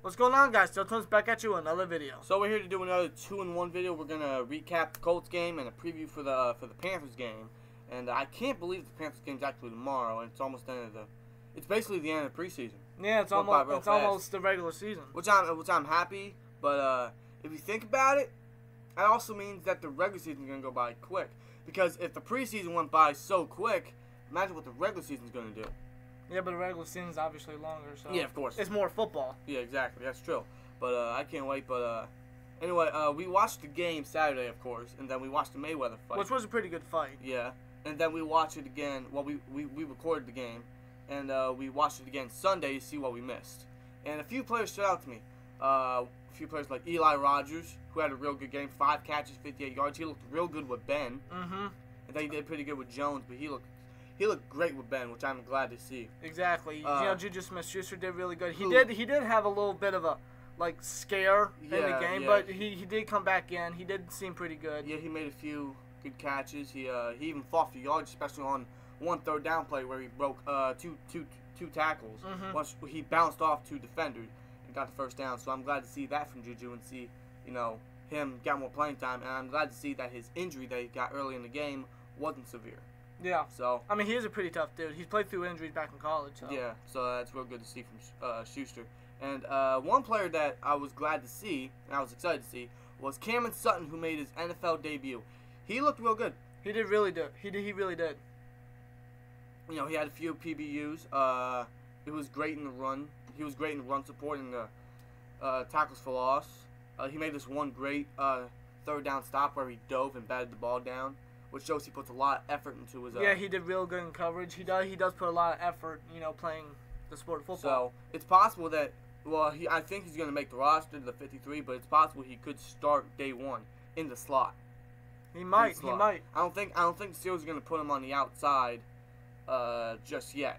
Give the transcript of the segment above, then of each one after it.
What's going on, guys? Still Twins back at you with another video. So we're here to do another 2-in-1 video. We're gonna recap the Colts game and a preview for the Panthers game. And I can't believe the Panthers game's actually tomorrow, and it's almost the end of the. It's basically the end of the preseason. Yeah, it's almost the regular season. Which I'm happy, but if you think about it, that also means that the regular season's gonna go by quick. Because if the preseason went by so quick, imagine what the regular season's gonna do. Yeah, but the regular season's obviously longer, so yeah, of course, it's more football. Yeah, exactly, that's true. But I can't wait. But anyway, we watched the game Saturday, of course, and then we watched the Mayweather fight, which was a pretty good fight. Yeah, and then we watched it again. Well, we recorded the game, and we watched it again Sunday to see what we missed. And a few players stood out to me. A few players like Eli Rogers, who had a real good game, 5 catches, 58 yards. He looked real good with Ben. Mm-hmm. And then he did pretty good with Jones, but he looked great with Ben, which I'm glad to see. Exactly. Juju Smith-Schuster did really good. He did have a little bit of a scare in the game, but he did come back in. He did seem pretty good. Yeah, he made a few good catches. He even fought for yards, especially on one third down play where he broke two tackles. Mm-hmm. Once he bounced off 2 defenders and got the first down. So I'm glad to see that from Juju and see him get more playing time. And I'm glad to see that his injury that he got early in the game wasn't severe. Yeah. So I mean, he is a pretty tough dude. He's played through injuries back in college. So. Yeah, so that's real good to see from Schuster. And one player that I was glad to see, and I was excited to see, was Cameron Sutton, who made his NFL debut. He looked real good. He did really good. He really did. He had a few PBUs. It was great in the run. He was great in the run support and the tackles for loss. He made this one great third down stop where he dove and batted the ball down, which shows he puts a lot of effort into his. Yeah, he did real good in coverage. He does put a lot of effort, playing the sport of football. So it's possible that I think he's going to make the roster to the 53, but it's possible he could start day 1 in the slot. He might. He might. I don't think the Steelers are going to put him on the outside just yet.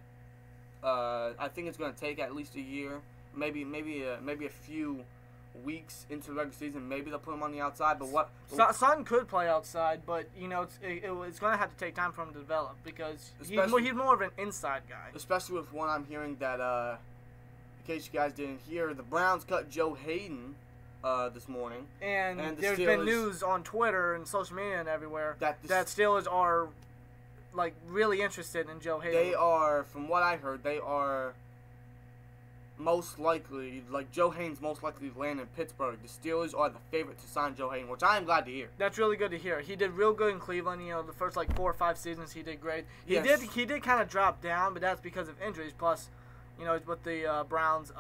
I think it's going to take at least a year, maybe a few weeks into the regular season. Maybe they'll put him on the outside. But Sutton could play outside, but it's going to have to take time for him to develop because he's more of an inside guy. Especially with what I'm hearing that, in case you guys didn't hear, the Browns cut Joe Hayden this morning. And there's been news on Twitter and social media and everywhere that Steelers are really interested in Joe Hayden. They are, from what I heard, they are most likely, Joe Hayden's most likely to land in Pittsburgh. The Steelers are the favorite to sign Joe Hayden, which I am glad to hear. That's really good to hear. He did real good in Cleveland. The first 4 or 5 seasons he did great. He did kind of drop down, but that's because of injuries. Plus, with the Browns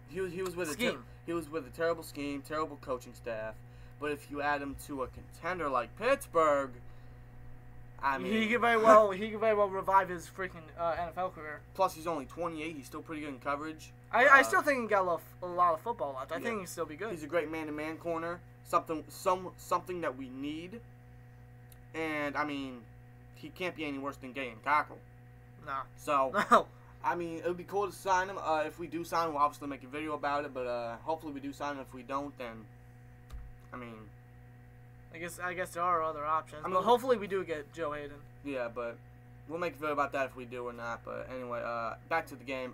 he was with scheme. He was with a terrible scheme, terrible coaching staff. But if you add him to a contender like Pittsburgh, I mean, he could very well revive his freaking NFL career. Plus, he's only 28. He's still pretty good in coverage. I still think he got a lot of football left. I think he'll still be good. He's a great man-to-man corner. Something that we need. And I mean, he can't be any worse than Gay and tackle. No. So no. I mean, it would be cool to sign him. If we do sign him, we'll obviously make a video about it. But hopefully, we do sign him. If we don't, then I mean, I guess there are other options. I mean, hopefully we do get Joe Hayden. Yeah, but we'll make a video about that if we do or not. But anyway, back to the game.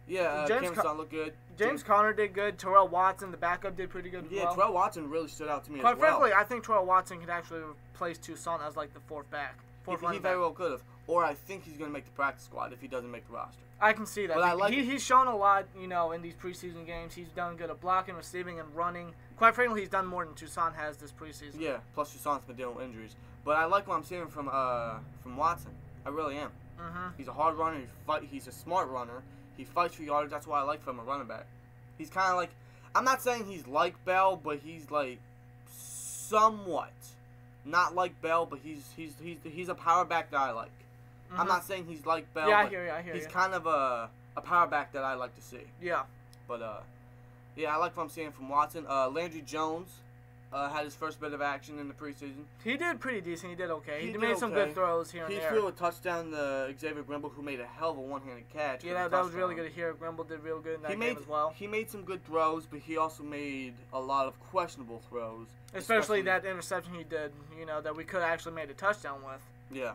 Cameron Sutton looked good. James Conner did good. Terrell Watson, the backup, did pretty good as well. Terrell Watson really stood out to me Quite frankly, I think Terrell Watson could actually replace Toussaint as the fourth back. He very well could have. Or I think he's going to make the practice squad if he doesn't make the roster. I can see that. But he's shown a lot, in these preseason games. He's done good at blocking, receiving, and running. Quite frankly, he's done more than Toussaint has this preseason. Yeah, plus Toussaint's been dealing with injuries. But I like what I'm seeing from Watson. I really am. Mm-hmm. He's a hard runner. He's a smart runner. He fights for yards. That's what I like from a running back. He's kind of I'm not saying he's like Bell, but he's somewhat. Not like Bell, but he's a power back that I like. Mm-hmm. I'm not saying he's like Bell. Yeah, I hear you. He's kind of a power back that I like to see. Yeah. But I like what I'm seeing from Watson. Landry Jones had his first bit of action in the preseason. He did pretty decent. He did okay. He made some good throws here and there. He threw a touchdown to Xavier Grimble, who made a hell of a one-handed catch. Yeah, that was really good to hear. Grimble did real good in that game as well. He made some good throws, but he also made a lot of questionable throws. Especially that interception he did, that we could have actually made a touchdown with. Yeah.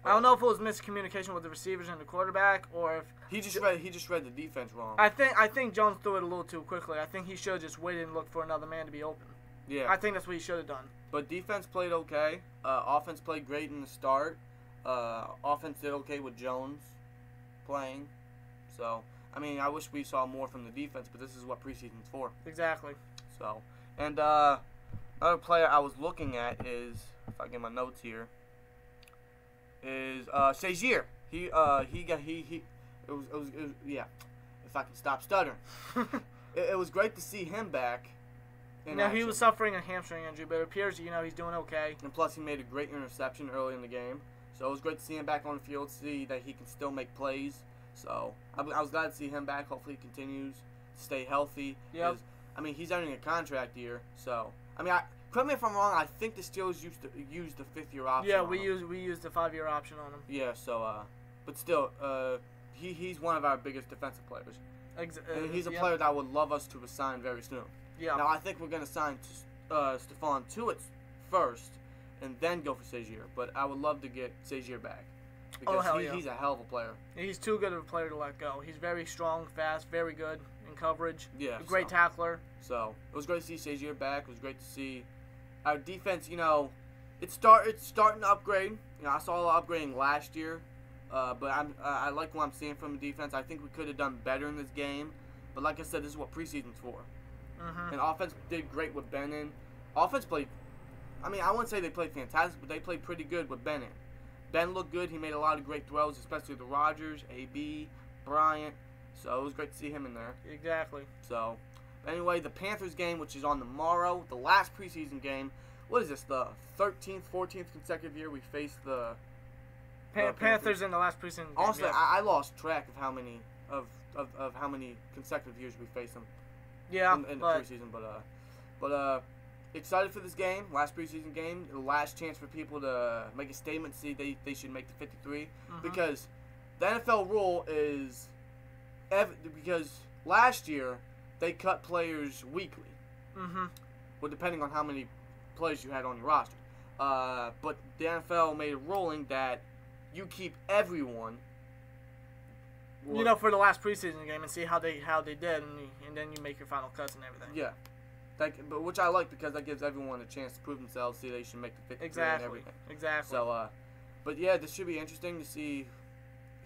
I don't know if it was miscommunication with the receivers and the quarterback, or if he just read the defense wrong. I think Jones threw it a little too quickly. I think he should have just waited and looked for another man to be open. Yeah. I think that's what he should have done. But defense played okay. Offense played great in the start. Offense did okay with Jones playing. So, I mean, I wish we saw more from the defense, but this is what preseason's for. Exactly. So, and another player I was looking at is, if I get my notes here, is Shazier. It was yeah. If I can stop stuttering, it was great to see him back. He was suffering a hamstring injury, but it appears he's doing okay. And plus, he made a great interception early in the game, so it was great to see him back on the field. See that he can still make plays. So I was glad to see him back. Hopefully, he continues to stay healthy. Yep. I mean, he's entering a contract year, so I mean, correct me if I'm wrong. I think the Steelers used the 5th-year option. Yeah, we used the 5-year option on him. Yeah, so but still, he's one of our biggest defensive players. And he's a player that I would love us to assign very soon. Yeah. Now I think we're gonna sign Stephon Tuitt first, and then go for Shazier. But I would love to get Shazier back because he's a hell of a player. Yeah, he's too good of a player to let go. He's very strong, fast, very good in coverage. Yeah. A great tackler. So it was great to see Shazier back. It was great to see our defense. It's starting to upgrade. I saw a lot of upgrading last year, but I like what I'm seeing from the defense. I think we could have done better in this game, but like I said, this is what preseason's for. Mm-hmm. And offense did great with Ben in. Offense played, I wouldn't say they played fantastic, but they played pretty good with Ben in. Ben looked good. He made a lot of great throws, especially to Rodgers, AB, Bryant. So it was great to see him in there. Exactly. So, anyway, the Panthers game, which is on tomorrow, the last preseason game. What is this, the 13th, 14th consecutive year we faced the Panthers in the last preseason game? Honestly, yeah. I lost track of how many of how many consecutive years we faced them. Yeah, in the preseason, but excited for this game, last preseason game, the last chance for people to make a statement, see they should make the 53, because the NFL rule is because last year they cut players weekly, well, depending on how many players you had on your roster, but the NFL made a ruling that you keep everyone. For the last preseason game and see how they did, and then you make your final cuts and everything. Yeah, but which I like because that gives everyone a chance to prove themselves, see they should make the 53 and everything. Exactly. So, but yeah, this should be interesting to see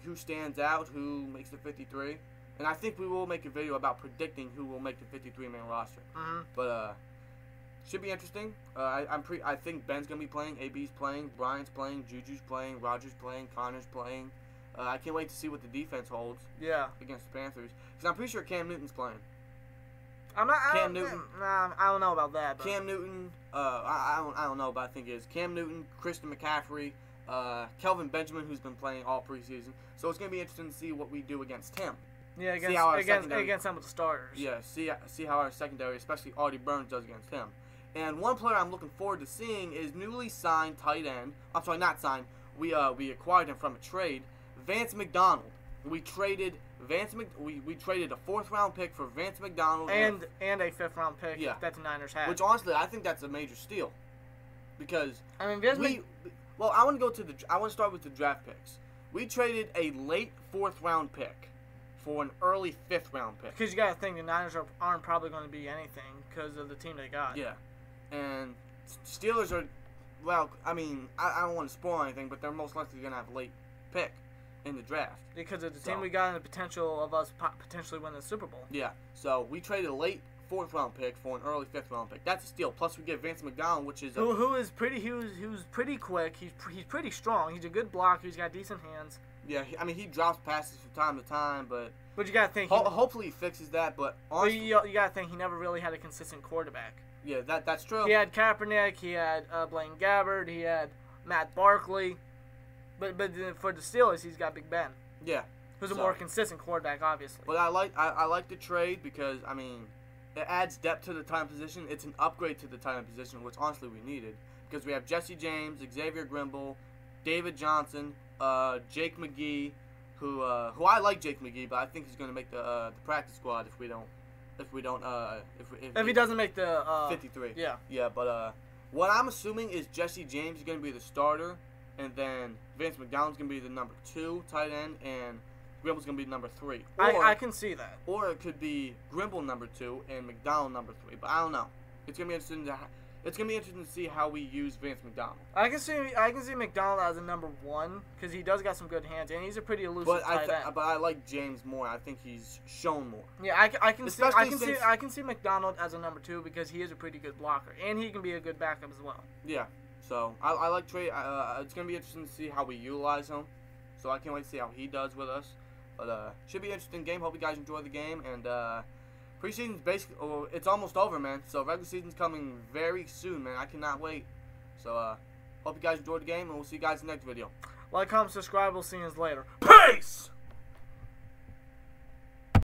who stands out, who makes the 53, and I think we will make a video about predicting who will make the 53-man roster. But should be interesting. I think Ben's gonna be playing, AB's playing, Bryant's playing, Juju's playing, Rodgers playing, Connor's playing. I can't wait to see what the defense holds. Yeah. Against the Panthers, because I'm pretty sure Cam Newton's playing. Cam Newton. Nah, I don't know about that. But. Cam Newton. I don't know, but I think it is Cam Newton, Christian McCaffrey, Kelvin Benjamin, who's been playing all preseason. So it's gonna be interesting to see what we do against him. Yeah, against some of the starters. Yeah, see how our secondary, especially Artie Burns, does against him. And one player I'm looking forward to seeing is newly signed tight end. I'm sorry, not signed. We acquired him from a trade. Vance McDonald. We traded we traded a 4th-round pick for Vance McDonald and a 5th-round pick that the Niners had. Which honestly, I think that's a major steal, because I want to start with the draft picks. We traded a late 4th-round pick for an early 5th-round pick. Because you got to think the Niners aren't probably going to be anything because of the team they got. Yeah, and Steelers are, well, I don't want to spoil anything, but they're most likely going to have a late pick in the draft. Because of the team we got and the potential of us potentially winning the Super Bowl. Yeah, so we traded a late 4th-round pick for an early 5th-round pick. That's a steal. Plus we get Vance McDonald, which is who's pretty quick. He's pretty strong. He's a good blocker. He's got decent hands. Yeah, he drops passes from time to time, but you gotta think. Hopefully he fixes that. But honestly, you gotta think he never really had a consistent quarterback. Yeah, that's true. He had Kaepernick. He had Blaine Gabbert. He had Matt Barkley. But for the Steelers, he's got Big Ben. Yeah, who's a more consistent quarterback, obviously. But I like the trade because it adds depth to the tight end position. It's an upgrade to the tight end position, which honestly we needed, because we have Jesse James, Xavier Grimble, David Johnson, Jake McGee, who I like Jake McGee, but I think he's going to make the practice squad if he doesn't make the 53. Yeah. Yeah, but what I'm assuming is Jesse James is going to be the starter. and then Vance McDonald's going to be the number 2 tight end, and Grimble's going to be number 3. I can see that. Or it could be Grimble number 2 and McDonald number 3, but I don't know. It's going to be interesting to see how we use Vance McDonald. I can see McDonald as a number 1 because he does got some good hands and he's a pretty elusive tight end. But I like James more. I think he's shown more. Yeah, I can see McDonald as a number 2 because he is a pretty good blocker and he can be a good backup as well. Yeah, so I like Trey. It's gonna be interesting to see how we utilize him. So I can't wait to see how he does with us. But should be an interesting game. Hope you guys enjoy the game and. Preseason's basically, it's almost over, man. So regular season's coming very soon, man. I cannot wait. So, hope you guys enjoyed the game, and we'll see you guys in the next video. Like, comment, subscribe. We'll see you later. Peace!